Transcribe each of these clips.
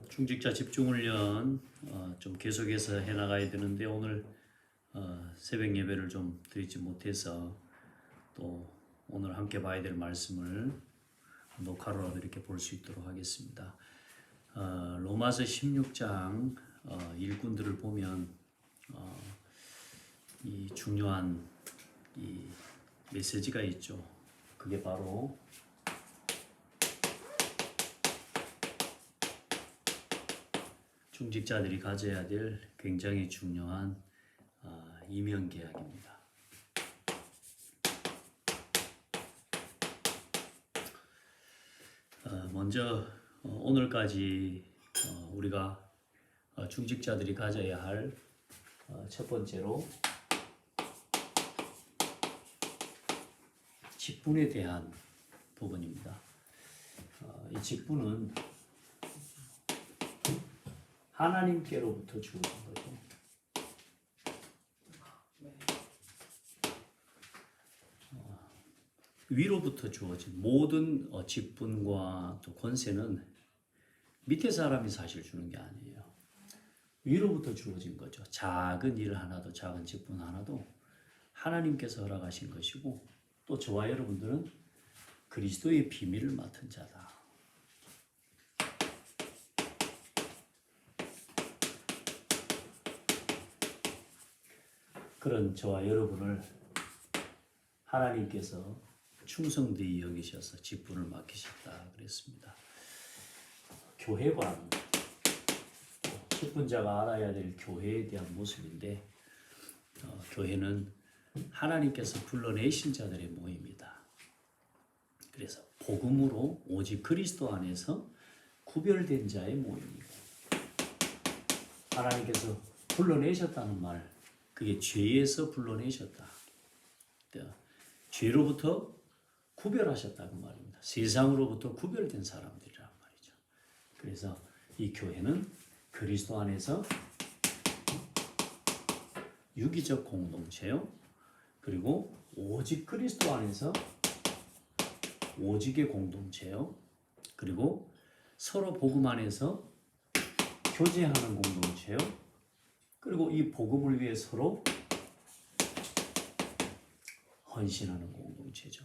중직자 집중훈련 좀 계속해서 해나가야 되는데 오늘 새벽 예배를 좀 드리지 못해서 또 오늘 함께 봐야 될 말씀을 녹화로라도 이렇게 볼 수 있도록 하겠습니다. 로마서 16장 일꾼들을 보면 이 중요한 이 메시지가 있죠. 그게 바로 중직자들이 가져야 될 굉장히 중요한 이면계약입니다. 먼저 오늘까지 우리가 중직자들이 가져야 할 첫 번째로 직분에 대한 부분입니다. 이 직분은 하나님께로부터 주어진 거죠. 위로부터 주어진 모든 직분과 또 권세는 밑에 사람이 사실 주는 게 아니에요. 위로부터 주어진 거죠. 작은 일 하나도, 작은 직분 하나도 하나님께서 허락하신 것이고, 또 저와 여러분들은 그리스도의 비밀을 맡은 자다. 그런 저와 여러분을 하나님께서 충성되이 여기셔서 직분을 맡기셨다 그랬습니다. 교회관, 직분자가 알아야 될 교회에 대한 모습인데, 교회는 하나님께서 불러내신 자들의 모임이다. 그래서 복음으로 오직 그리스도 안에서 구별된 자의 모임이고, 하나님께서 불러내셨다는 말, 그게 죄에서 불러내셨다. 죄로부터 구별하셨다는 말입니다. 세상으로부터 구별된 사람들이란 말이죠. 그래서 이 교회는 그리스도 안에서 유기적 공동체요. 그리고 오직 그리스도 안에서 오직의 공동체요. 그리고 서로 복음 안에서 교제하는 공동체요. 그리고 이 복음을 위해 서로 헌신하는 공동체죠.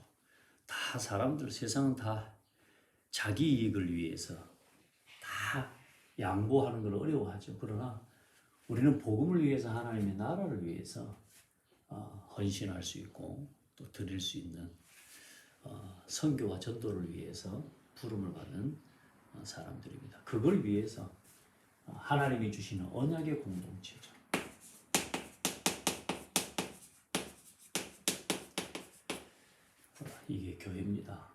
다 사람들, 세상은 다 자기 이익을 위해서 다 양보하는 걸 어려워하죠. 그러나 우리는 복음을 위해서, 하나님의 나라를 위해서 헌신할 수 있고 또 드릴 수 있는 선교와 전도를 위해서 부름을 받는 사람들입니다. 그걸 위해서 하나님이 주시는 언약의 공동체죠. 이게 교회입니다.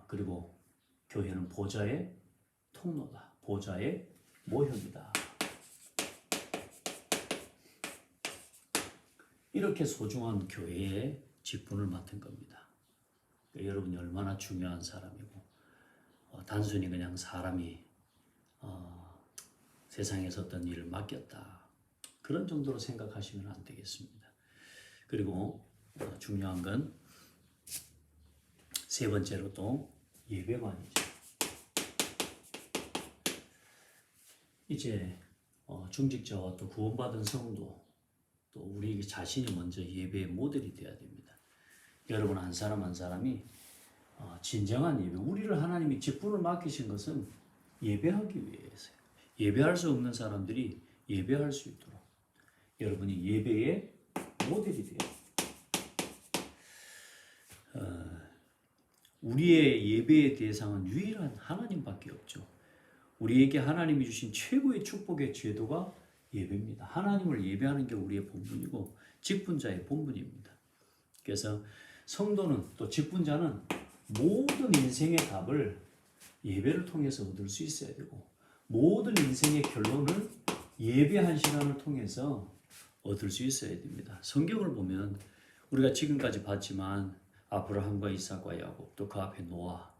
그리고 교회는 보좌의 통로다. 보좌의 모형이다. 이렇게 소중한 교회의 직분을 맡은 겁니다. 여러분이 얼마나 중요한 사람이고, 단순히 그냥 사람이 세상에서 어떤 일을 맡겼다, 그런 정도로 생각하시면 안 되겠습니다. 그리고 중요한 건 세 번째로 또 예배관이죠. 이제 중직자와 또 구원받은 성도, 또 우리 자신이 먼저 예배의 모델이 되어야 됩니다. 여러분 한 사람 한 사람이 진정한 예배, 우리를 하나님이 직분을 맡기신 것은 예배하기 위해서요. 예배할 수 없는 사람들이 예배할 수 있도록 여러분이 예배의 모델이 돼요. 우리의 예배의 대상은 유일한 하나님밖에 없죠. 우리에게 하나님이 주신 최고의 축복의 제도가 예배입니다. 하나님을 예배하는 게 우리의 본분이고 직분자의 본분입니다. 그래서 성도는, 또 직분자는 모든 인생의 답을 예배를 통해서 얻을 수 있어야 되고, 모든 인생의 결론을 예배 한 시간을 통해서 얻을 수 있어야 됩니다. 성경을 보면 우리가 지금까지 봤지만 아브라함과 이삭과 야곱, 또 그 앞에 노아,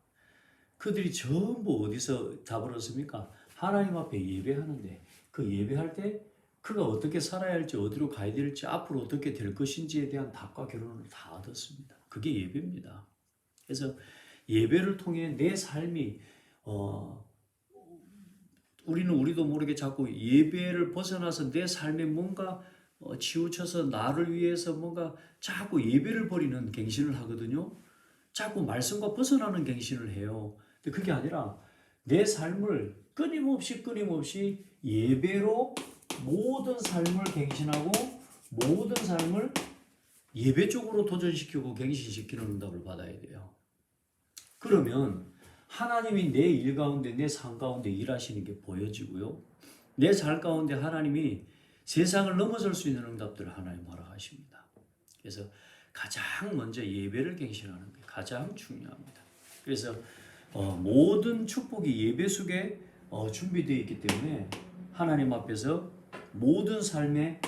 그들이 전부 어디서 답을 얻습니까? 하나님 앞에 예배하는데, 그 예배할 때 그가 어떻게 살아야 할지, 어디로 가야 될지, 앞으로 어떻게 될 것인지에 대한 답과 결론을 다 얻었습니다. 그게 예배입니다. 그래서 예배를 통해 내 삶이 우리도 모르게 자꾸 예배를 벗어나서 내 삶에 뭔가 치우쳐서 나를 위해서 뭔가 자꾸 예배를 버리는 갱신을 하거든요. 자꾸 말씀과 벗어나는 갱신을 해요. 근데 그게 아니라 내 삶을 끊임없이 예배로 모든 삶을 갱신하고 모든 삶을 예배 쪽으로 도전시키고 갱신시키는 응답을 받아야 돼요. 그러면 하나님이 내 일 가운데 내 삶 가운데 일하시는 게 보여지고요. 내 삶 가운데 하나님이 세상을 넘어설 수 있는 응답들을 하나님 허락하십니다. 그래서 가장 먼저 예배를 갱신하는 게 가장 중요합니다. 그래서 모든 축복이 예배 속에 준비되어 있기 때문에 하나님 앞에서 모든 삶의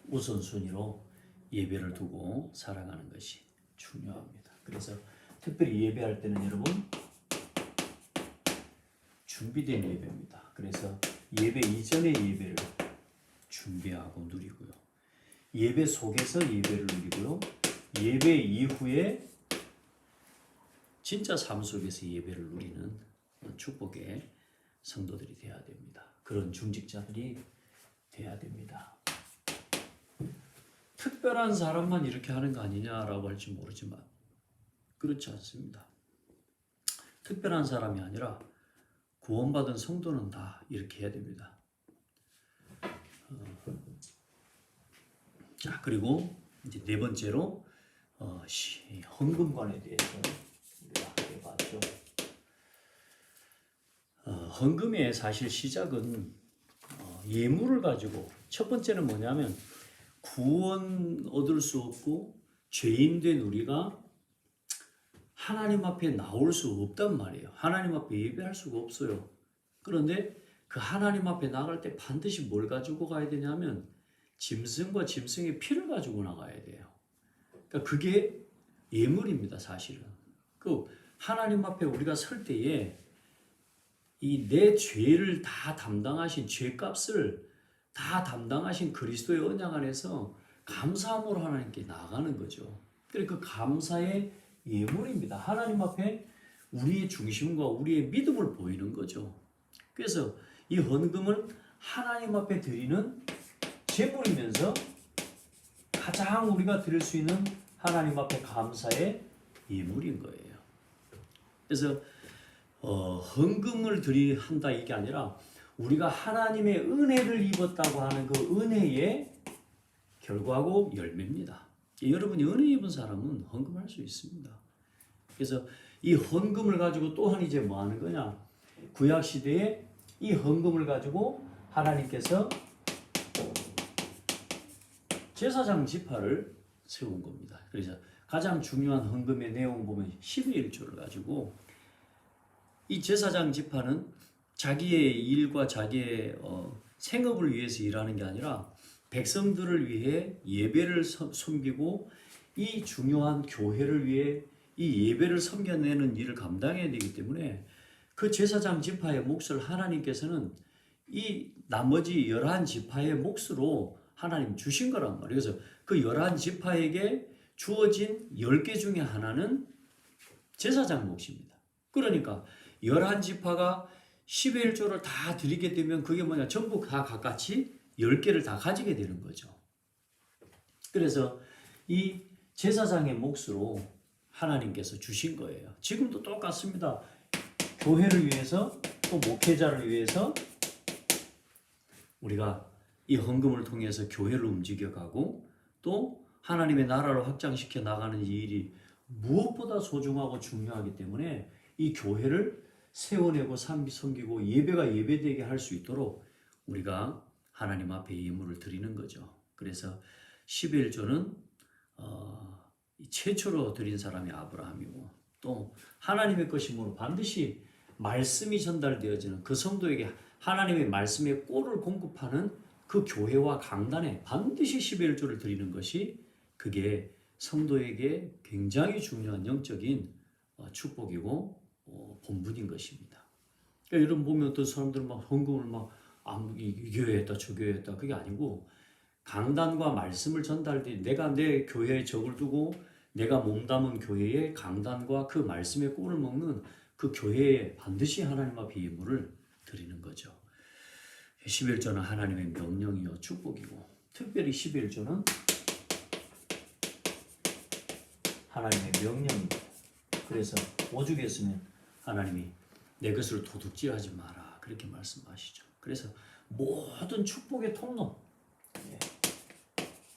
우선순위로 예배를 두고 살아가는 것이 중요합니다. 그래서 특별히 예배할 때는 여러분 준비된 예배입니다. 그래서 예배 이전의 예배를 준비하고 누리고요. 예배 속에서 예배를 누리고요. 예배 이후에 진짜 삶 속에서 예배를 누리는 축복의 성도들이 되어야 됩니다. 그런 중직자들이 되어야 됩니다. 특별한 사람만 이렇게 하는 거 아니냐라고 할지 모르지만 그렇지 않습니다. 특별한 사람이 아니라 구원받은 성도는 다 이렇게 해야 됩니다. 자, 그리고 이제 네 번째로 헌금관에 대해서 우리가 함께 봤죠. 헌금의 사실 시작은 예물을 가지고 첫 번째는 뭐냐면 구원 얻을 수 없고 죄인된 우리가 하나님 앞에 나올 수 없단 말이에요. 하나님 앞에 예배할 수가 없어요. 그런데 그 하나님 앞에 나갈 때 반드시 뭘 가지고 가야 되냐면 짐승과 짐승의 피를 가지고 나가야 돼요. 그러니까 그게 예물입니다, 사실은. 그 하나님 앞에 우리가 설 때에 이 내 죄를 다 담당하신 죄값을 다 담당하신 그리스도의 언약 안에서 감사함으로 하나님께 나가는 거죠. 그래서 그 감사의 예물입니다. 하나님 앞에 우리의 중심과 우리의 믿음을 보이는 거죠. 그래서 이 헌금은 하나님 앞에 드리는 제물이면서 가장 우리가 드릴 수 있는 하나님 앞에 감사의 예물인 거예요. 그래서 헌금을 한다 이게 아니라 우리가 하나님의 은혜를 입었다고 하는 그 은혜의 결과고 열매입니다. 여러분이 은혜 입은 사람은 헌금할 수 있습니다. 그래서 이 헌금을 가지고 또한 이제 뭐 하는 거냐? 구약 시대에 이 헌금을 가지고 하나님께서 제사장 지파를 세운 겁니다. 그래서 가장 중요한 헌금의 내용 보면 12일 조를 가지고 이 제사장 지파는 자기의 일과 자기의 생업을 위해서 일하는 게 아니라 백성들을 위해 예배를 섬기고 이 중요한 교회를 위해 이 예배를 섬겨내는 일을 감당해야 되기 때문에 그 제사장 지파의 몫을 하나님께서는 이 나머지 11지파의 몫으로 하나님 주신 거란 말이에요. 그래서 그 11지파에게 주어진 10개 중에 하나는 제사장 몫입니다. 그러니까 11지파가 11조를 다 드리게 되면 그게 뭐냐? 전부 다 각같이 10개를 다 가지게 되는 거죠. 그래서 이 제사장의 몫으로 하나님께서 주신 거예요. 지금도 똑같습니다. 교회를 위해서 또 목회자를 위해서 우리가 이 헌금을 통해서 교회를 움직여가고 또 하나님의 나라를 확장시켜 나가는 이 일이 무엇보다 소중하고 중요하기 때문에 이 교회를 세워내고 섬기고 예배가 예배되게 할 수 있도록 우리가 하나님 앞에 예물을 드리는 거죠. 그래서 11조는 최초로 드린 사람이 아브라함이고 또 하나님의 것이므로 반드시 말씀이 전달되어지는 그 성도에게 하나님의 말씀의 꼴을 공급하는 그 교회와 강단에 반드시 11조를 드리는 것이 그게 성도에게 굉장히 중요한 영적인 축복이고 본분인 것입니다. 그러니까 여러분 보면 어떤 사람들은 막 헌금을 막 이 교회에 했다 저 교회에 했다 그게 아니고 강단과 말씀을 전달해 내가 내 교회에 적을 두고 내가 몸담은 교회의 강단과 그 말씀의 꼴을 먹는 그 교회에 반드시 하나님 앞에 예물을 드리는 거죠. 11조는 하나님의 명령이요 축복이고, 특별히 11조는 하나님의 명령입니다. 그래서 오죽했으면 하나님이 내 것을 도둑질하지 마라 그렇게 말씀하시죠. 그래서 모든 축복의 통로,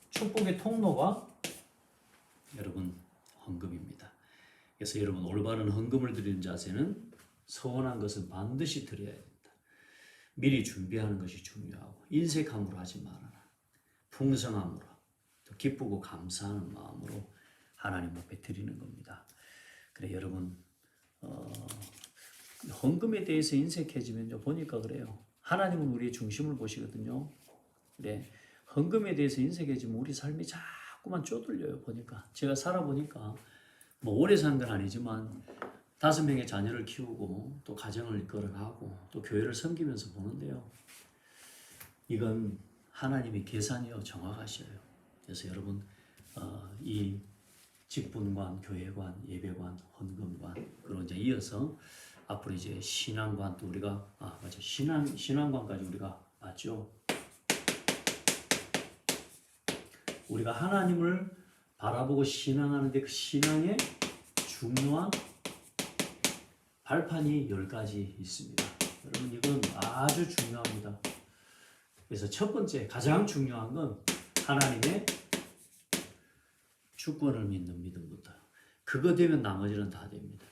축복의 통로가 여러분 헌금입니다. 그래서 여러분 올바른 헌금을 드리는 자세는 서원한 것은 반드시 드려야 됩니다. 미리 준비하는 것이 중요하고, 인색함으로 하지 말아라. 풍성함으로, 또 기쁘고 감사하는 마음으로 하나님 앞에 드리는 겁니다. 그래 여러분 헌금에 대해서 인색해지면요, 보니까 그래요. 하나님은 우리의 중심을 보시거든요. 그래 헌금에 대해서 인색해지면 우리 삶이 자꾸만 쪼들려요. 보니까 제가 살아보니까 뭐 오래 산 건 아니지만 5명의 자녀를 키우고 또 가정을 이끌어가고 또 교회를 섬기면서 보는데요. 이건 하나님이 계산이요 정확하셔요. 그래서 여러분 이 직분관, 교회관, 예배관, 헌금관, 그리고 이제 이어서 앞으로 이제 신앙관 또 우리가 맞아 신앙관까지 우리가 맞죠. 우리가 하나님을 바라보고 신앙하는데 그 신앙의 중요한 발판이 10가지 있습니다. 여러분 이건 아주 중요합니다. 그래서 첫 번째 가장 중요한 건 하나님의 주권을 믿는 믿음부터. 그거 되면 나머지는 다 됩니다.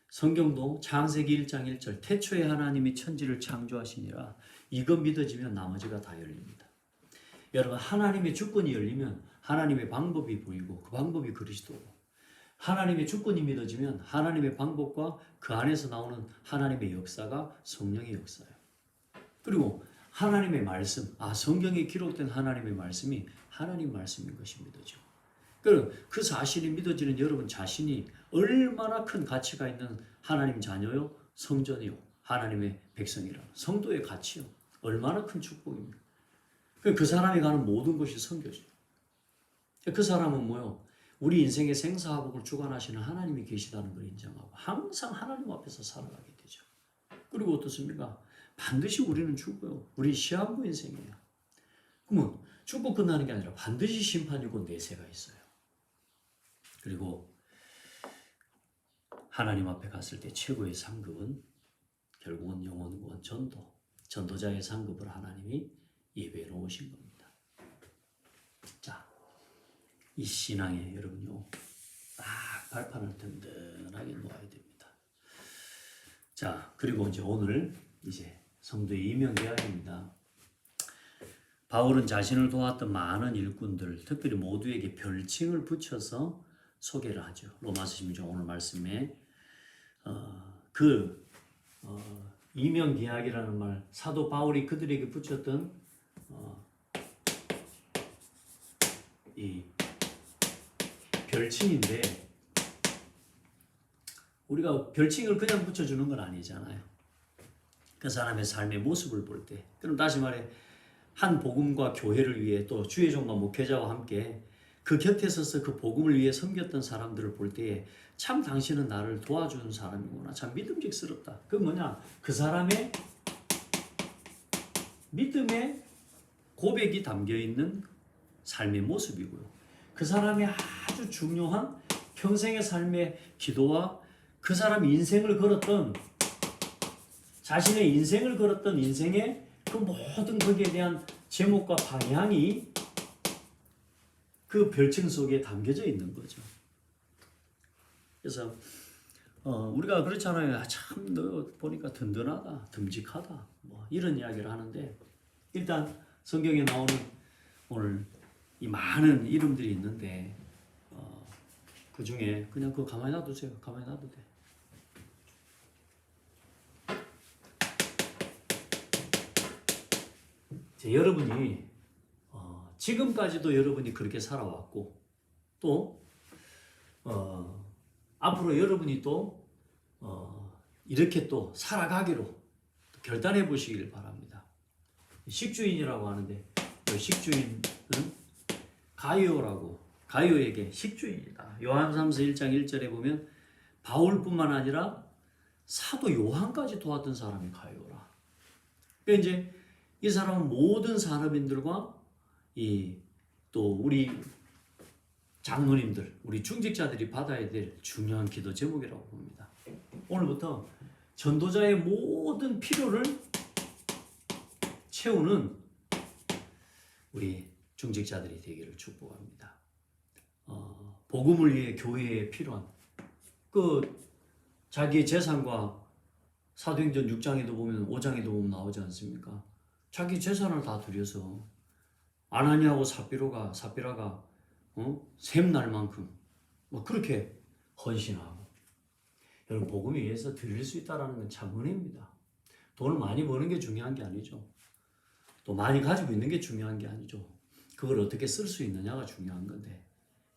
성경도 창세기 1장 1절 태초에 하나님이 천지를 창조하시니라, 이거 믿어지면 나머지가 다 열립니다. 여러분 하나님의 주권이 열리면 하나님의 방법이 보이고 그 방법이 그리스도고, 하나님의 주권이 믿어지면 하나님의 방법과 그 안에서 나오는 하나님의 역사가 성령의 역사예요. 그리고 하나님의 말씀, 성경에 기록된 하나님의 말씀이 하나님 말씀인 것이 믿어지고, 그 사실이 믿어지는 여러분 자신이 얼마나 큰 가치가 있는 하나님 자녀요, 성전이요, 하나님의 백성이라 성도의 가치요, 얼마나 큰 축복입니까? 그 사람이 가는 모든 곳이 섬겨져요. 그 사람은 뭐요? 우리 인생의 생사화복을 주관하시는 하나님이 계시다는 걸 인정하고 항상 하나님 앞에서 살아가게 되죠. 그리고 어떻습니까? 반드시 우리는 죽어요. 우리 시한부 인생이에요. 그러면 죽고 끝나는 게 아니라 반드시 심판이고 내세가 있어요. 그리고 하나님 앞에 갔을 때 최고의 상급은 결국은 영혼구원 전도, 전도자의 상급을 하나님이 예배해 놓으신 겁니다. 자, 이 신앙에 여러분요, 딱 발판을 든든하게 놓아야 됩니다. 자, 그리고 이제 오늘 이제 성도의 이명계약입니다. 바울은 자신을 도왔던 많은 일꾼들, 특별히 모두에게 별칭을 붙여서 소개를 하죠. 로마서 16장 오늘 말씀에 이명계약이라는 말, 사도 바울이 그들에게 붙였던 이 별칭인데, 우리가 별칭을 그냥 붙여주는 건 아니잖아요. 그 사람의 삶의 모습을 볼 때, 그럼 다시 말해 한 복음과 교회를 위해 또 주의 종과 목회자와 함께 그 곁에 서서 그 복음을 위해 섬겼던 사람들을 볼 때에 참 당신은 나를 도와주는 사람이구나, 참 믿음직스럽다. 그 뭐냐, 그 사람의 믿음의 고백이 담겨있는 삶의 모습이고요. 그 사람의 아주 중요한 평생의 삶의 기도와 그 사람이 인생을 걸었던, 자신의 인생을 걸었던 인생의 그 모든 거기에 대한 제목과 방향이 그 별칭 속에 담겨져 있는 거죠. 그래서 우리가 그렇잖아요. 참 너 보니까 든든하다, 듬직하다, 뭐 이런 이야기를 하는데, 일단 성경에 나오는 오늘 이 많은 이름들이 있는데 그 중에 그냥 그거 가만히 놔두세요. 가만히 놔도 돼. 여러분이 지금까지도 여러분이 그렇게 살아왔고, 또 앞으로 여러분이 또 이렇게 또 살아가기로 결단해 보시길 바랍니다. 식주인이라고 하는데, 그 식주인은 가이오라고 가룟에게 식주입니다. 요한삼서 1장 1절에 보면 바울뿐만 아니라 사도 요한까지 도왔던 사람이 가룟이라. 그러니까 이제 이 사람은 모든 산업인들과 또 우리 장로님들, 우리 중직자들이 받아야 될 중요한 기도 제목이라고 봅니다. 오늘부터 전도자의 모든 필요를 채우는 우리 중직자들이 되기를 축복합니다. 복음을 위해 교회에 필요한 자기의 재산과 사도행전 6장에도 보면 5장에도 보면 나오지 않습니까? 자기 재산을 다 들여서 아나니아하고 삽비라가 샘날 만큼 그렇게 헌신하고, 여러분 복음을 위해서 드릴 수 있다는 건 참 은혜입니다. 돈을 많이 버는 게 중요한 게 아니죠. 또 많이 가지고 있는 게 중요한 게 아니죠. 그걸 어떻게 쓸 수 있느냐가 중요한 건데,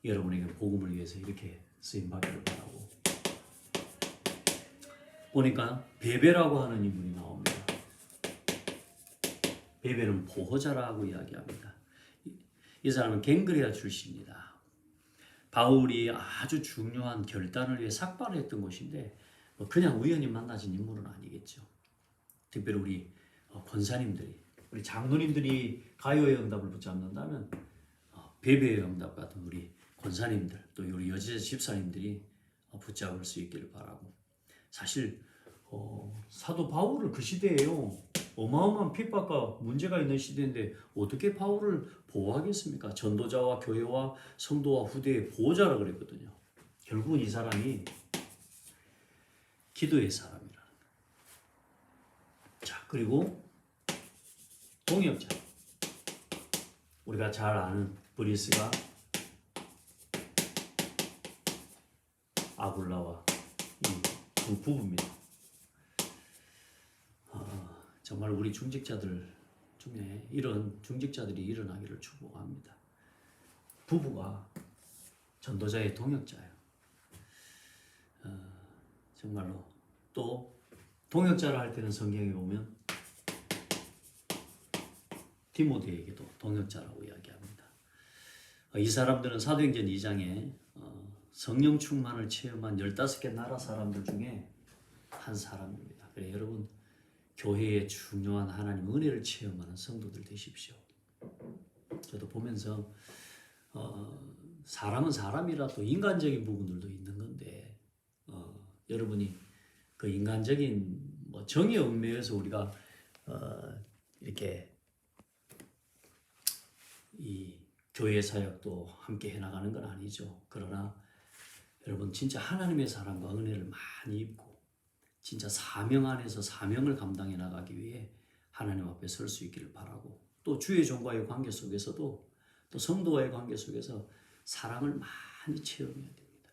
여러분에게 복음을 위해서 이렇게 쓰임받기를 바라고. 보니까 베베라고 하는 인물이 나옵니다. 베베는 보호자라고 이야기합니다. 이 사람은 갱그레아 출신입니다. 바울이 아주 중요한 결단을 위해 삭발을 했던 곳인데 그냥 우연히 만나진 인물은 아니겠죠. 특별히 우리 권사님들이, 우리 장로님들이 가요의 응답을 붙잡는다면 베베의 응답 같은 우리 권사님들, 또 우리 여제 집사님들이 붙잡을 수 있기를 바라고. 사실 사도 바울을 그 시대에요, 어마어마한 핍박과 문제가 있는 시대인데 어떻게 바울을 보호하겠습니까? 전도자와 교회와 성도와 후대의 보호자라 그랬거든요. 결국은 이 사람이 기도의 사람이라는 거예요. 자, 그리고 동역자, 우리가 잘 아는 브리스가 아굴라와 두 부부입니다. 정말 우리 중직자들 중에 이런 중직자들이 일어나기를 축복합니다. 부부가 전도자의 동역자예요. 정말로 또 동역자를 할 때는 성경에 보면 디모데에게도 동역자라고 이야기합니다. 이 사람들은 사도행전 2장에 성령 충만을 체험한 15개 나라 사람들 중에 한 사람입니다. 그래 여러분, 교회의 중요한 하나님 은혜를 체험하는 성도들 되십시오. 저도 보면서 사람은 사람이라 또 인간적인 부분들도 있는 건데 여러분이 그 인간적인 정의 얽매여서 우리가 이렇게 이 교회 사역도 함께 해나가는 건 아니죠. 그러나 여러분 진짜 하나님의 사랑과 은혜를 많이 입고 진짜 사명 안에서 사명을 감당해 나가기 위해 하나님 앞에 설 수 있기를 바라고, 또 주의 종과의 관계 속에서도 또 성도와의 관계 속에서 사랑을 많이 체험해야 됩니다.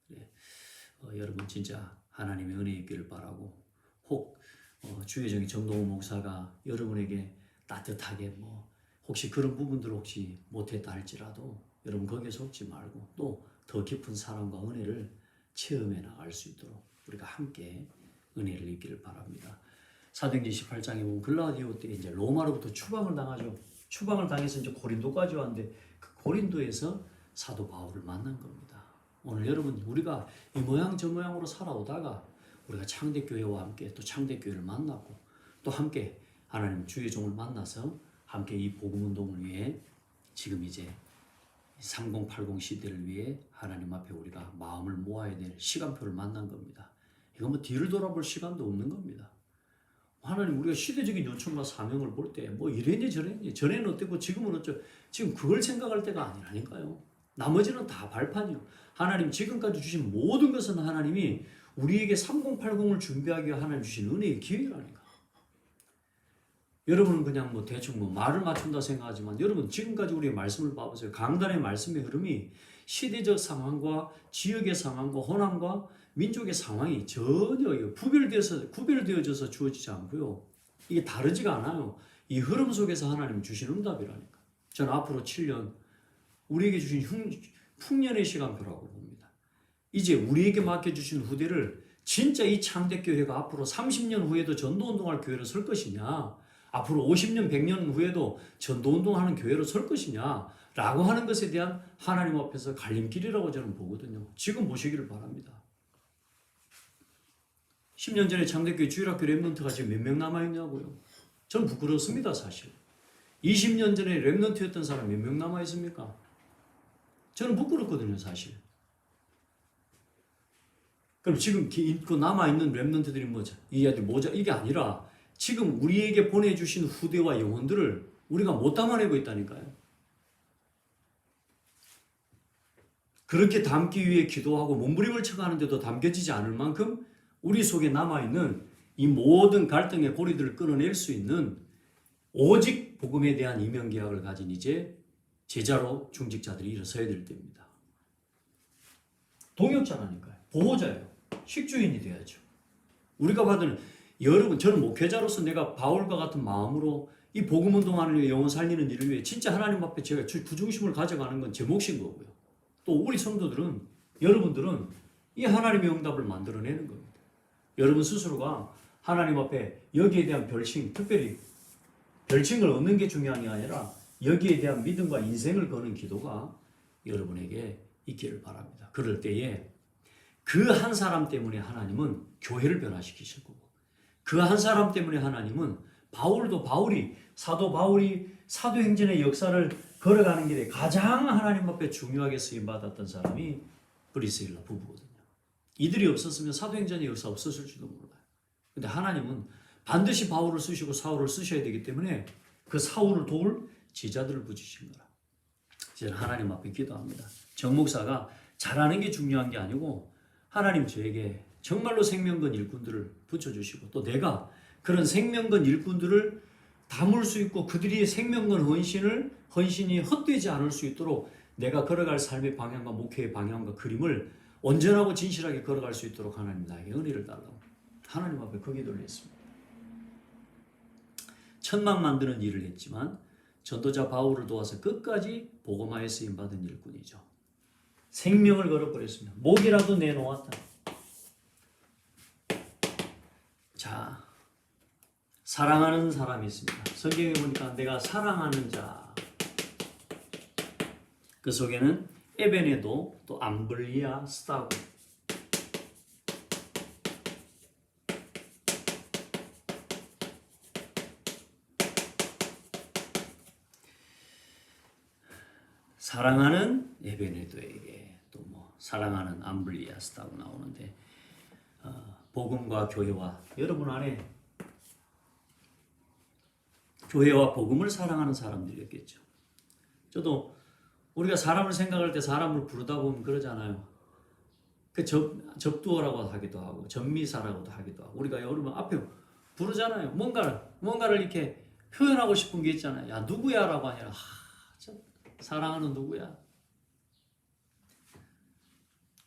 네. 여러분 진짜 하나님의 은혜 있기를 바라고, 혹 주의 종이 정동호 목사가 여러분에게 따뜻하게 혹시 그런 부분들을 혹시 못했다 할지라도 여러분 거기에 속지 말고 또 더 깊은 사랑과 은혜를 체험해 나갈 수 있도록 우리가 함께 은혜를 입기를 바랍니다. 사도행전 18장에 보면 글라디오 때 이제 로마로부터 추방을 당하죠. 추방을 당해서 이제 고린도까지 왔는데 그 고린도에서 사도 바울을 만난 겁니다. 오늘 여러분 우리가 이 모양 저 모양으로 살아오다가 우리가 창대교회와 함께 또 창대교회를 만났고 또 함께 하나님 주의 종을 만나서 함께 이 복음운동을 위해 지금 이제 3080 시대를 위해 하나님 앞에 우리가 마음을 모아야 될 시간표를 만난 겁니다. 이건 뒤를 돌아볼 시간도 없는 겁니다. 하나님 우리가 시대적인 요청과 사명을 볼 때 이랬니 저랬니, 전에는 어땠고 지금은 어쩌고, 지금 그걸 생각할 때가 아니라니까요. 나머지는 다 발판이요. 하나님 지금까지 주신 모든 것은 하나님이 우리에게 3080을 준비하기 위해 하나님 주신 은혜의 기회라니까. 여러분은 그냥 대충 말을 맞춘다 생각하지만 여러분 지금까지 우리의 말씀을 봐보세요. 강단의 말씀의 흐름이 시대적 상황과 지역의 상황과 호남과 민족의 상황이 전혀 구별되어져서 주어지지 않고요. 이게 다르지가 않아요. 이 흐름 속에서 하나님 주신 응답이라니까. 저는 앞으로 7년 우리에게 주신 풍년의 시간표라고 봅니다. 이제 우리에게 맡겨주신 후대를 진짜 이 창대교회가 앞으로 30년 후에도 전도운동할 교회로 설 것이냐, 앞으로 50년, 100년 후에도 전도운동하는 교회로 설 것이냐 라고 하는 것에 대한 하나님 앞에서 갈림길이라고 저는 보거든요. 지금 보시기를 바랍니다. 10년 전에 창대교회 주일학교 랩런트가 지금 몇 명 남아있냐고요. 저는 부끄럽습니다, 사실. 20년 전에 랩런트였던 사람 몇 명 남아있습니까? 저는 부끄럽거든요, 사실. 그럼 지금 그 남아있는 랩런트들이 뭐죠? 이게 아니라 지금 우리에게 보내주신 후대와 영혼들을 우리가 못 담아내고 있다니까요. 그렇게 담기 위해 기도하고 몸부림을 쳐가는데도 담겨지지 않을 만큼 우리 속에 남아있는 이 모든 갈등의 고리들을 끊어낼 수 있는 오직 복음에 대한 이명계약을 가진 이제 제자로 중직자들이 일어서야 될 때입니다. 동역자라니까요. 보호자예요. 식주인이 돼야죠. 우리가 받은 여러분, 저는 목회자로서 내가 바울과 같은 마음으로 이 복음 운동하는 영혼 살리는 일을 위해 진짜 하나님 앞에 제가 부중심을 가져가는 건 제 몫인 거고요. 또 우리 성도들은, 여러분들은 이 하나님의 응답을 만들어내는 겁니다. 여러분 스스로가 하나님 앞에 여기에 대한 별칭, 특별히 별칭을 얻는 게 중요한 게 아니라 여기에 대한 믿음과 인생을 거는 기도가 여러분에게 있기를 바랍니다. 그럴 때에 그 한 사람 때문에 하나님은 교회를 변화시키실 거고, 그 한 사람 때문에 하나님은 사도 바울이 사도행전의 역사를 걸어가는 길에 가장 하나님 앞에 중요하게 쓰임받았던 사람이 브리스길라 부부거든요. 이들이 없었으면 사도행전의 역사 없었을지도 몰라요. 근데 하나님은 반드시 바울을 쓰시고 사울을 쓰셔야 되기 때문에 그 사울을 도울 제자들을 붙이신 거라. 저는 하나님 앞에 기도합니다. 정 목사가 잘하는 게 중요한 게 아니고 하나님 저에게 정말로 생명건 일꾼들을 붙여주시고 또 내가 그런 생명건 일꾼들을 담을 수 있고 그들이 생명건 헌신이 헛되지 않을 수 있도록 내가 걸어갈 삶의 방향과 목회의 방향과 그림을 온전하고 진실하게 걸어갈 수 있도록 하나님 나에게 은혜를 달라고 하나님 앞에 그 기도를 했습니다. 천막 만드는 일을 했지만 전도자 바울을 도와서 끝까지 복음화에 쓰임받은 일꾼이죠. 생명을 걸어버렸습니다. 목이라도 내놓았다. 자, 사랑하는 사람이 있습니다. 성경에 보니까 내가 사랑하는 자, 그 속에는 에베네도 또 암블리아 스타고 사랑하는 에베네도에게 또 뭐 사랑하는 암블리아 스타고 나오는데 복음과 교회와 여러분 안에 교회와 복음을 사랑하는 사람들이었겠죠. 저도 우리가 사람을 생각할 때 사람을 부르다 보면 그러잖아요. 그 접두어라고 하기도 하고 전미사라고도 하기도 하고 우리가 여러분 앞에 부르잖아요. 뭔가를 이렇게 표현하고 싶은 게 있잖아요. 야 누구야라고 아니라 사랑하는 누구야.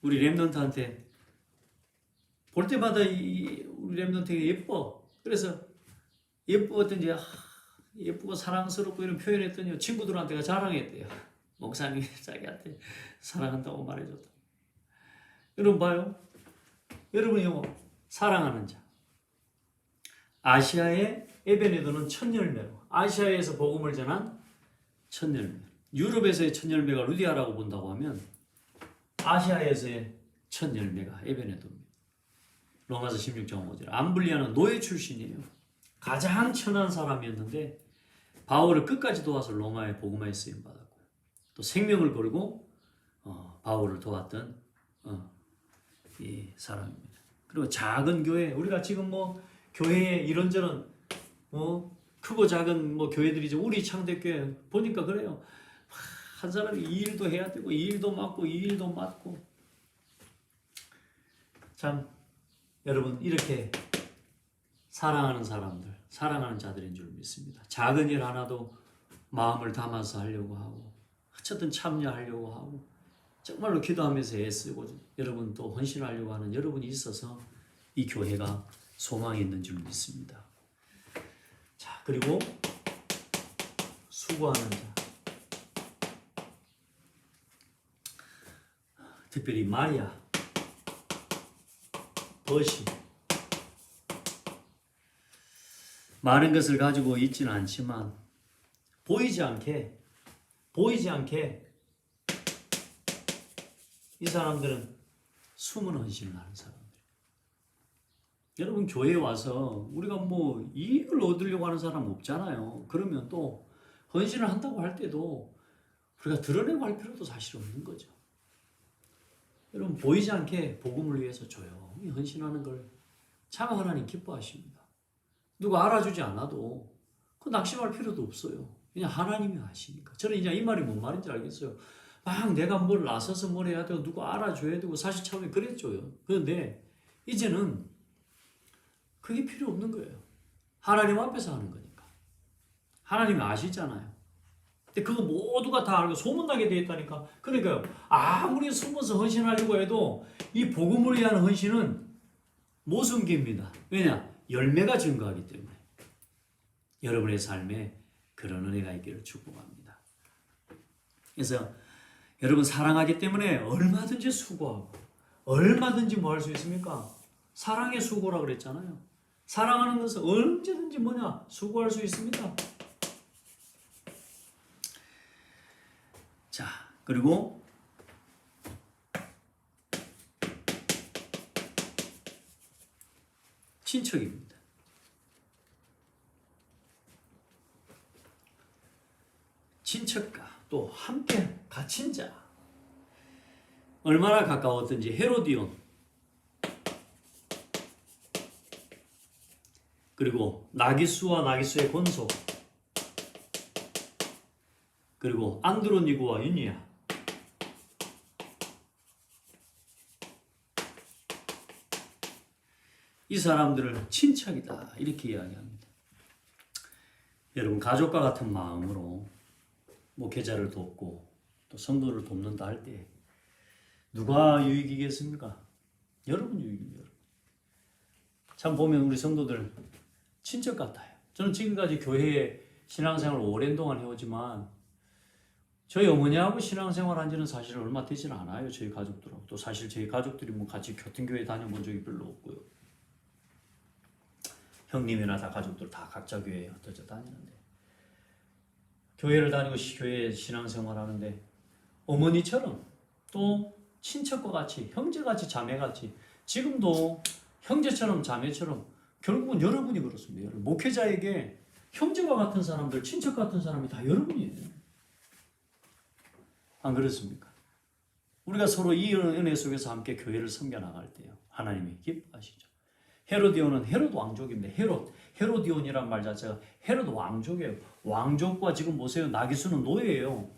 우리 랩런트한테 볼 때마다 우리 랩런트가 예뻐. 그래서 예쁘었던지 예쁘고 사랑스럽고 이런 표현했더니 친구들한테가 자랑했대요. 목사님이 자기한테 사랑한다고 말해줬다. 여러분 봐요. 여러분 영어 사랑하는 자. 아시아의 에베네도는 첫 열매로 아시아에서 복음을 전한 첫 열매. 유럽에서의 첫 열매가 루디아라고 본다고 하면 아시아에서의 첫 열매가 에베네도입니다. 로마서 16장 5절. 암블리아는 노예 출신이에요. 가장 천한 사람이었는데 바울을 끝까지 도와서 로마의 복음화에 쓰임 받았고 또 생명을 걸고 바울을 도왔던 이 사람입니다. 그리고 작은 교회 우리가 지금 뭐 교회에 이런저런 크고 작은 뭐 교회들이죠. 우리 창대교회 보니까 그래요. 한 사람이 이 일도 해야 되고 이 일도 맡고 이 일도 맡고 참 여러분 이렇게 사랑하는 사람들, 사랑하는 자들인 줄 믿습니다. 작은 일 하나도 마음을 담아서 하려고 하고 어쨌든 참여하려고 하고 정말로 기도하면서 애쓰고 여러분 또 헌신하려고 하는 여러분이 있어서 이 교회가 소망이 있는 줄 믿습니다. 자, 그리고 수고하는 자. 특별히 마리아, 버시 많은 것을 가지고 있지는 않지만 보이지 않게 보이지 않게 이 사람들은 숨은 헌신을 하는 사람들. 여러분 교회에 와서 우리가 뭐 이익을 얻으려고 하는 사람 없잖아요. 그러면 또 헌신을 한다고 할 때도 우리가 드러내고 할 필요도 사실 없는 거죠. 여러분 보이지 않게 복음을 위해서 조용히 헌신하는 걸 참 하나님 기뻐하십니다. 누가 알아주지 않아도 그 낙심할 필요도 없어요. 그냥 하나님이 아시니까. 저는 이제 이 말이 뭔 말인지 알겠어요. 막 내가 뭘 나서서 뭘 해야 되고 누가 알아줘야 되고 사실 처음에 그랬죠. 그런데 이제는 그게 필요 없는 거예요. 하나님 앞에서 하는 거니까. 하나님이 아시잖아요. 근데 그거 모두가 다 알고 소문나게 되어 있다니까. 그러니까요. 아무리 숨어서 헌신하려고 해도 이 복음을 위한 헌신은 못 숨깁니다. 왜냐? 열매가 증거하기 때문에. 여러분의 삶에 그런 은혜가 있기를 축복합니다. 그래서 여러분 사랑하기 때문에 얼마든지 수고하고 얼마든지 뭐 할 수 있습니까? 사랑의 수고라고 그랬잖아요. 사랑하는 것은 언제든지 수고할 수 있습니다. 자, 그리고 친척입니다. 친척과 또 함께 갇힌 자. 얼마나 가까웠던지 헤로디온 그리고 나기수와 나기수의 권속 그리고 안드로니고와 유니아 이 사람들을 친척이다 이렇게 이야기합니다. 여러분 가족과 같은 마음으로 목회자를 돕고 또 성도를 돕는다 할 때 누가 유익이겠습니까? 여러분 유익입니다. 참 보면 우리 성도들 친척 같아요. 저는 지금까지 교회에 신앙생활을 오랜 동안 해오지만 저희 어머니하고 신앙생활 한 지는 사실 얼마 되지는 않아요. 저희 가족들하고. 또 사실 저희 가족들이 뭐 같이 교통교회 다녀본 적이 별로 없고요. 형님이나 다 가족들 다 각자 교회에 흩어져 다니는데 교회를 다니고 교회 신앙생활 하는데 어머니처럼 또 친척과 같이 형제같이 자매같이 지금도 형제처럼 자매처럼 결국은 여러분이 그렇습니다. 여러분. 목회자에게 형제와 같은 사람들 친척 같은 사람이 다 여러분이에요. 안 그렇습니까? 우리가 서로 이 은혜 속에서 함께 교회를 섬겨나갈 때요. 하나님이 기뻐하시죠. 헤로디온은 헤롯 왕족인데 헤로디온이란 말 자체가 헤롯 왕족이에요. 왕족과 지금 보세요. 나기수는 노예예요.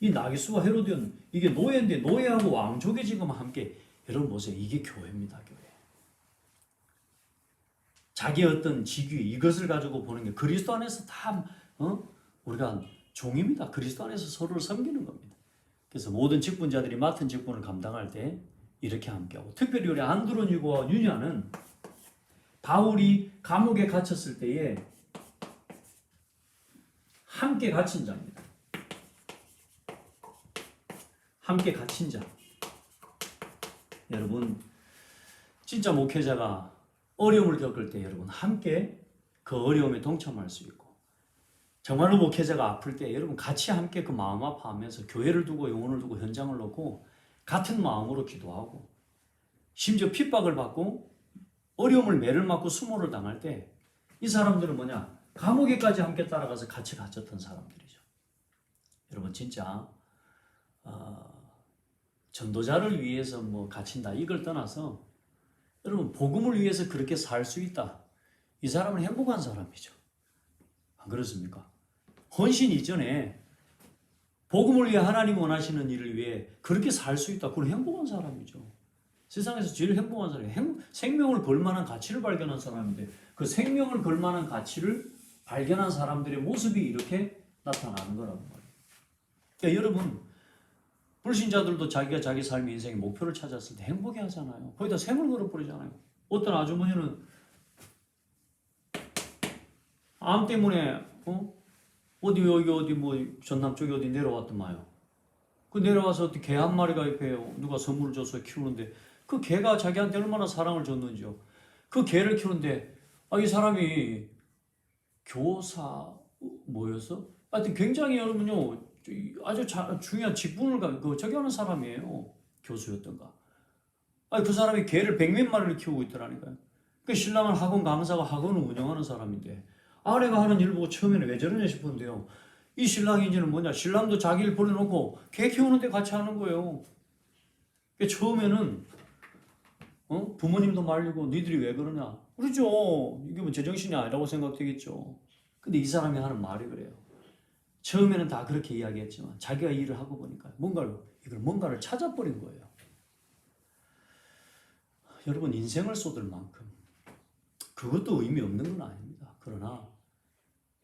이 나기수와 헤로디온 이게 노예인데 노예하고 왕족이 지금 함께 여러분 보세요. 이게 교회입니다. 교회. 자기 어떤 직위 이것을 가지고 보는 게 그리스도 안에서 다 우리가 종입니다. 그리스도 안에서 서로를 섬기는 겁니다. 그래서 모든 직분자들이 맡은 직분을 감당할 때 이렇게 함께하고 특별히 우리 안드로니고와 유냐는 바울이 감옥에 갇혔을 때에 함께 갇힌 자입니다. 함께 갇힌 자. 여러분 진짜 목회자가 어려움을 겪을 때 여러분 함께 그 어려움에 동참할 수 있고 정말로 목회자가 아플 때 여러분 같이 함께 그 마음 아파하면서 교회를 두고 영혼을 두고 현장을 놓고 같은 마음으로 기도하고 심지어 핍박을 받고 어려움을 매를 맞고 수모를 당할 때 이 사람들은 감옥에까지 함께 따라가서 같이 갇혔던 사람들이죠. 여러분 진짜 전도자를 위해서 갇힌다 이걸 떠나서 여러분 복음을 위해서 그렇게 살 수 있다. 이 사람은 행복한 사람이죠. 안 그렇습니까? 헌신 이전에 복음을 위해 하나님 원하시는 일을 위해 그렇게 살 수 있다. 그건 행복한 사람이죠. 세상에서 제일 행복한 사람이 생명을 걸 만한 가치를 발견한 사람인데 그 생명을 걸 만한 가치를 발견한 사람들의 모습이 이렇게 나타나는 거라는 거예요. 그러니까 여러분 불신자들도 자기가 자기 삶의 인생의 목표를 찾았을 때 행복해 하잖아요. 거기다 샘을 걸어버리잖아요. 어떤 아주머니는 암 때문에 어디 전남 쪽에 어디 내려왔더만요. 그 내려와서 어떻게 개 한 마리가 옆에 누가 선물을 줘서 키우는데 그 개가 자기한테 얼마나 사랑을 줬는지요. 그 개를 키우는데 이 사람이 교사 뭐였어? 하여튼 굉장히 여러분요 아주 중요한 직분을 저기 하는 사람이에요. 교수였던가. 아니 그 사람이 개를 100몇 마리를 키우고 있더라니까요. 그 신랑은 학원 강사가 학원을 운영하는 사람인데 아내가 하는 일 보고 처음에는 왜 저러냐 싶었는데요. 이 신랑이 이제는 뭐냐, 신랑도 자기 일 버려놓고 개 키우는데 같이 하는 거예요. 처음에는 부모님도 말리고 니들이 왜 그러냐, 그러죠. 이게 뭐 제정신이 아니라고 생각되겠죠. 근데 이 사람이 하는 말이 그래요. 처음에는 다 그렇게 이야기했지만 자기가 일을 하고 보니까 뭔가를 찾아버린 거예요. 여러분, 인생을 쏟을 만큼 그것도 의미 없는 건 아닙니다. 그러나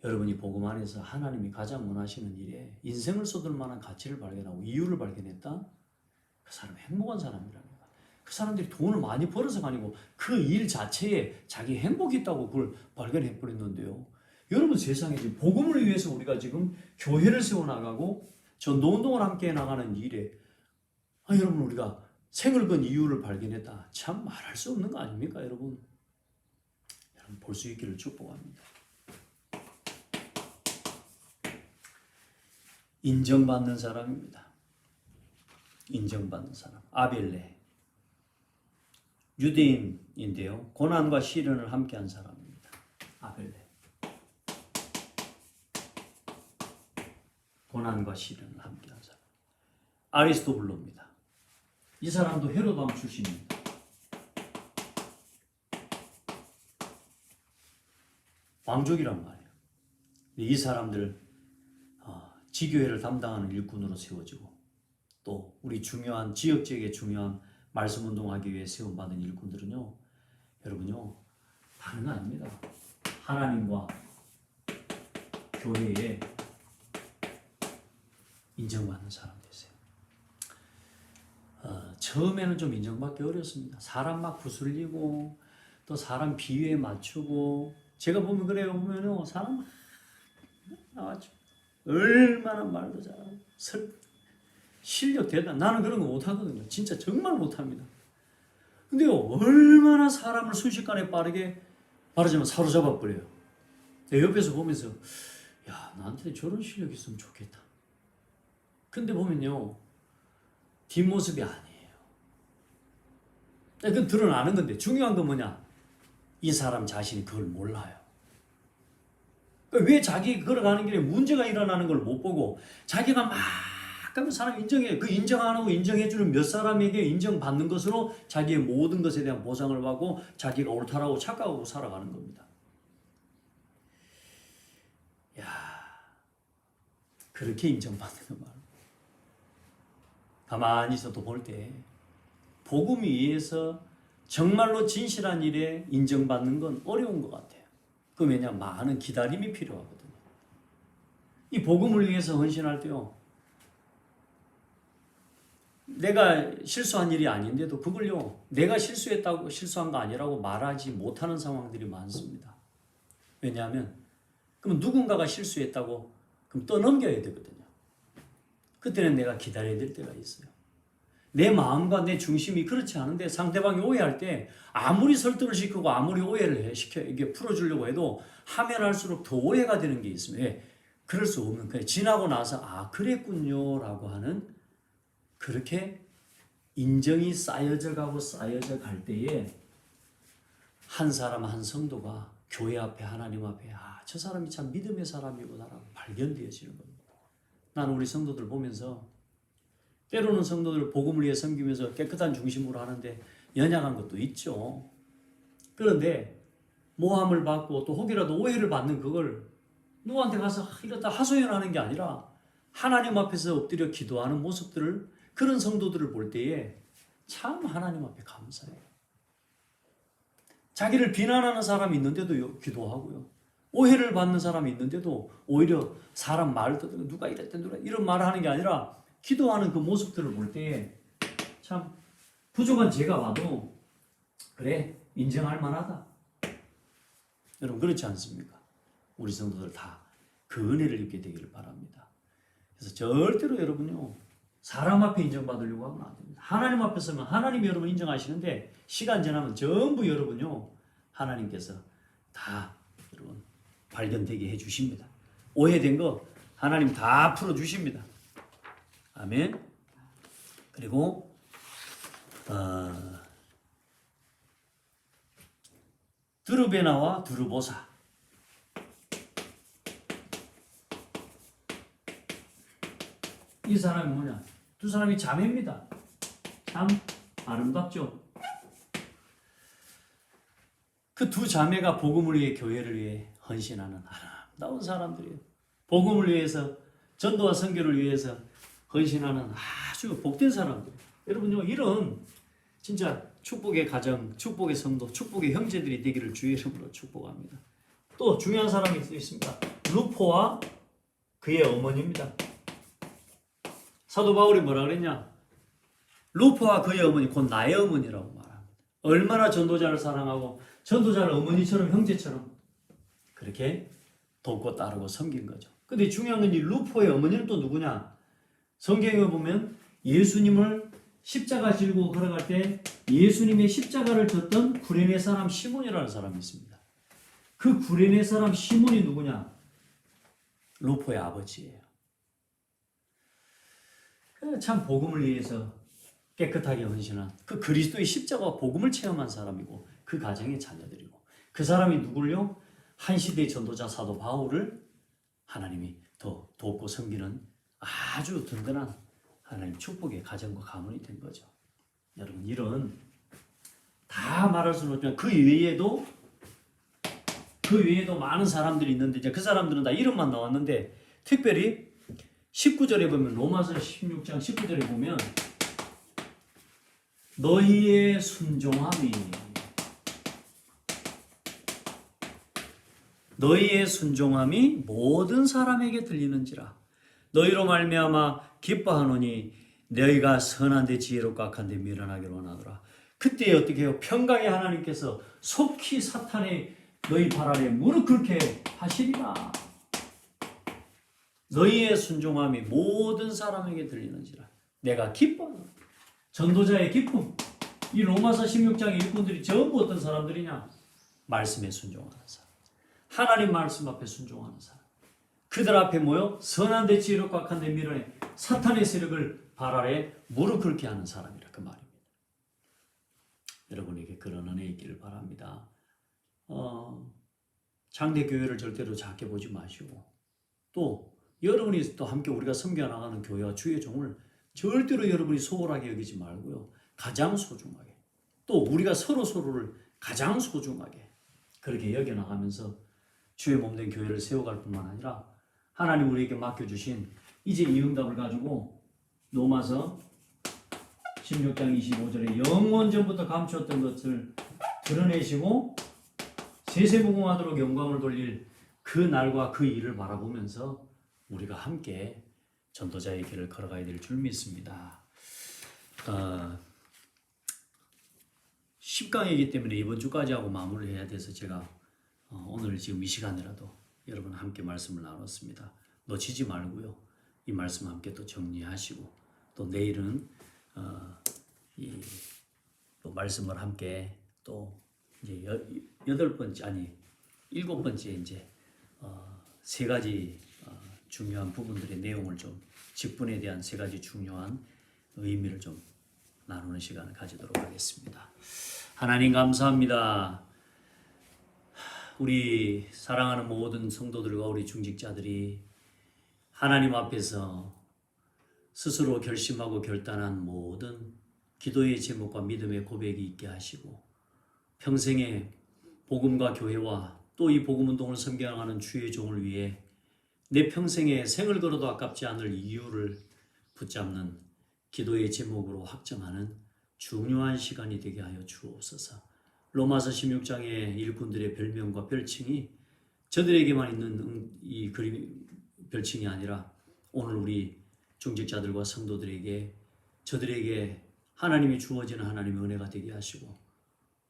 여러분이 복음 안에서 하나님이 가장 원하시는 일에 인생을 쏟을 만한 가치를 발견하고 이유를 발견했다? 그 사람은 행복한 사람이라는 거야. 그 사람들이 돈을 많이 벌어서가 아니고 그 일 자체에 자기 행복이 있다고 그걸 발견해 버렸는데요. 여러분, 세상에 지금 복음을 위해서 우리가 지금 교회를 세워나가고 전도운동을 함께 나가는 일에 여러분, 우리가 생을 건 이유를 발견했다. 참 말할 수 없는 거 아닙니까, 여러분? 여러분, 볼 수 있기를 축복합니다. 인정받는 사람입니다. 인정받는 사람. 아벨레. 유대인인데요. 고난과 시련을 함께한 사람입니다. 아벨레. 고난과 시련을 함께한 사람. 아리스토블로입니다. 이 사람도 헤롯 왕 출신입니다. 왕족이란 말이에요. 이 사람들 지교회를 담당하는 일꾼으로 세워지고 또 우리 중요한 지역 지역에 중요한 말씀 운동하기 위해 세움받은 일꾼들은요, 여러분요, 다른 거 아닙니다. 하나님과 교회에 인정받는 사람 되세요. 처음에는 좀 인정받기 어렵습니다. 사람 막 부슬리고 또 사람 비유에 맞추고, 제가 보면 그래요. 보면은 사람 나와가지고 얼마나 말도 잘하고 실력 대단. 나는 그런 거 못하거든요. 진짜 정말 못합니다. 근데요, 얼마나 사람을 순식간에 빠르게 말하자면 사로잡아 버려요. 내 옆에서 보면서 야, 나한테 저런 실력 있으면 좋겠다. 근데 보면요, 뒷모습이 아니에요. 그건 드러나는 건데, 중요한 건 뭐냐, 이 사람 자신이 그걸 몰라요. 왜 자기 걸어가는 길에 문제가 일어나는 걸 못 보고 자기가 막 하면 사람 인정해. 그 인정하고 인정해주는 몇 사람에게 인정받는 것으로 자기의 모든 것에 대한 보상을 받고 자기가 옳다라고 착각하고 살아가는 겁니다. 야, 그렇게 인정받는 거 말이야. 가만히 있어도 볼 때 복음 위에서 정말로 진실한 일에 인정받는 건 어려운 것 같아요. 그 왜냐, 많은 기다림이 필요하거든요. 이 복음을 위해서 헌신할 때요, 내가 실수한 일이 아닌데도 그걸요, 내가 실수했다고, 실수한 거 아니라고 말하지 못하는 상황들이 많습니다. 왜냐하면 그럼 누군가가 실수했다고 그럼 떠넘겨야 되거든요. 그때는 내가 기다려야 될 때가 있어요. 내 마음과 내 중심이 그렇지 않은데 상대방이 오해할 때 아무리 설득을 시키고 아무리 오해를 시켜 이게 풀어주려고 해도 하면 할수록 더 오해가 되는 게 있으면, 왜? 그럴 수 없는, 그냥 지나고 나서 아, 그랬군요 라고 하는, 그렇게 인정이 쌓여져 가고 쌓여져 갈 때에 한 사람 한 성도가 교회 앞에, 하나님 앞에, 아, 저 사람이 참 믿음의 사람이구나라고 발견되어지는 겁니다. 나는 우리 성도들 보면서 때로는 성도들 복음을 위해 섬기면서 깨끗한 중심으로 하는데 연약한 것도 있죠. 그런데 모함을 받고 또 혹이라도 오해를 받는 그걸 누구한테 가서 이렇다 하소연하는 게 아니라 하나님 앞에서 엎드려 기도하는 모습들을, 그런 성도들을 볼 때에 참 하나님 앞에 감사해요. 자기를 비난하는 사람이 있는데도 기도하고요. 오해를 받는 사람이 있는데도 오히려 사람 말을 듣고 누가 이랬대 누가 이런 말을 하는 게 아니라 기도하는 그 모습들을 볼 때에 참 부족한 제가 와도 그래, 인정할 만하다. 여러분, 그렇지 않습니까? 우리 성도들 다 그 은혜를 입게 되기를 바랍니다. 그래서 절대로 여러분요, 사람 앞에 인정받으려고 하면 안 됩니다. 하나님 앞에 서면 하나님이 여러분 인정하시는데 시간 지나면 전부 여러분요, 하나님께서 다 여러분 발견되게 해주십니다. 오해된 거 하나님 다 풀어주십니다. 아멘. 그리고 드르베나와 드르보사. 이 사람이 뭐냐? 두 사람이 자매입니다. 참 아름답죠? 그 두 자매가 복음을 위해 교회를 위해 헌신하는 아름다운 사람들이에요. 복음을 위해서 전도와 선교를 위해서 헌신하는 아주 복된 사람들. 여러분요, 이런 진짜 축복의 가정, 축복의 성도, 축복의 형제들이 되기를 주의 이름으로 축복합니다. 또 중요한 사람이 있습니다. 루포와 그의 어머니입니다. 사도 바울이 뭐라 그랬냐? 루포와 그의 어머니, 곧 나의 어머니라고 말합니다. 얼마나 전도자를 사랑하고 전도자를 어머니처럼 형제처럼 그렇게 돕고 따르고 섬긴 거죠. 근데 중요한 건 이 루포의 어머니는 또 누구냐? 성경에 보면 예수님을 십자가 지고 걸어갈 때 예수님의 십자가를 졌던 구레네 사람 시몬이라는 사람이 있습니다. 그 구레네 사람 시몬이 누구냐? 루포의 아버지예요. 참 복음을 위해서 깨끗하게 헌신한 그 그리스도의 십자가와 복음을 체험한 사람이고 그 가정의 자녀들이고 그 사람이 누굴요? 한 시대의 전도자 사도 바울을 하나님이 더 돕고 섬기는 아주 든든한 하나님 축복의 가정과 가문이 된 거죠. 여러분 이런 다 말할 수는 없지만 그 외에도 많은 사람들이 있는데 이제 그 사람들은 다 이름만 나왔는데 특별히 19절에 보면 로마서 16장 19절에 보면 너희의 순종함이 모든 사람에게 들리는지라 너희로 말미암아 기뻐하노니 너희가 선한 데 지혜롭고 악한 데 미련하기를 원하노라. 그때 어떻게 해요? 평강의 하나님께서 속히 사탄의 너희 발 아래 무릎 꿇게 하시리라. 너희의 순종함이 모든 사람에게 들리는지라. 내가 기뻐하노라. 전도자의 기쁨. 이 로마서 16장의 일꾼들이 전부 어떤 사람들이냐? 말씀에 순종하는 사람. 하나님 말씀 앞에 순종하는 사람. 그들 앞에 뭐요? 선한 데 지혜롭고 악한 데 미련해 사탄의 세력을 발 아래 무릎 꿇게 하는 사람이라 그 말입니다. 여러분에게 그런 은혜 있기를 바랍니다. 장대 교회를 절대로 작게 보지 마시고 또 여러분이 또 함께 우리가 섬겨 나가는 교회와 주의 종을 절대로 여러분이 소홀하게 여기지 말고요. 가장 소중하게 또 우리가 서로를 가장 소중하게 그렇게 여겨나가면서 주의 몸된 교회를 세워갈 뿐만 아니라 하나님 우리에게 맡겨주신 이제 이 응답을 가지고 로마서 16장 25절에 영원 전부터 감추었던 것을 드러내시고 세세무궁하도록 영광을 돌릴 그 날과 그 일을 바라보면서 우리가 함께 전도자의 길을 걸어가야 될 줄 믿습니다. 10강이기 때문에 이번 주까지 하고 마무리를 해야 돼서 제가 오늘 지금 이 시간이라도 여러분 함께 말씀을 나눴습니다. 놓치지 말고요. 이 말씀 함께 또 정리하시고 또 내일은 또 말씀을 함께 또 이제 7번째 이제 세 가지 중요한 부분들의 내용을 좀 직분에 대한 세 가지 중요한 의미를 좀 나누는 시간을 가지도록 하겠습니다. 하나님 감사합니다. 우리 사랑하는 모든 성도들과 우리 중직자들이 하나님 앞에서 스스로 결심하고 결단한 모든 기도의 제목과 믿음의 고백이 있게 하시고 평생에 복음과 교회와 또 이 복음운동을 섬겨나가는 주의 종을 위해 내 평생에 생을 걸어도 아깝지 않을 이유를 붙잡는 기도의 제목으로 확정하는 중요한 시간이 되게 하여 주옵소서. 로마서 16장의 일꾼들의 별명과 별칭이 저들에게만 있는 이 별칭이 아니라 오늘 우리 중직자들과 성도들에게 저들에게 하나님이 주어지는 하나님의 은혜가 되게 하시고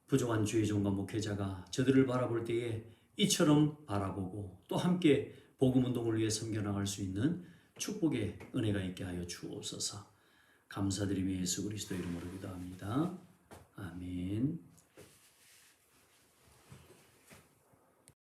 부족한 주의 종과 목회자가 저들을 바라볼 때에 이처럼 바라보고 또 함께 복음운동을 위해 섬겨나갈 수 있는 축복의 은혜가 있게 하여 주옵소서. 감사드리며 예수 그리스도 이름으로 기도합니다. 아멘.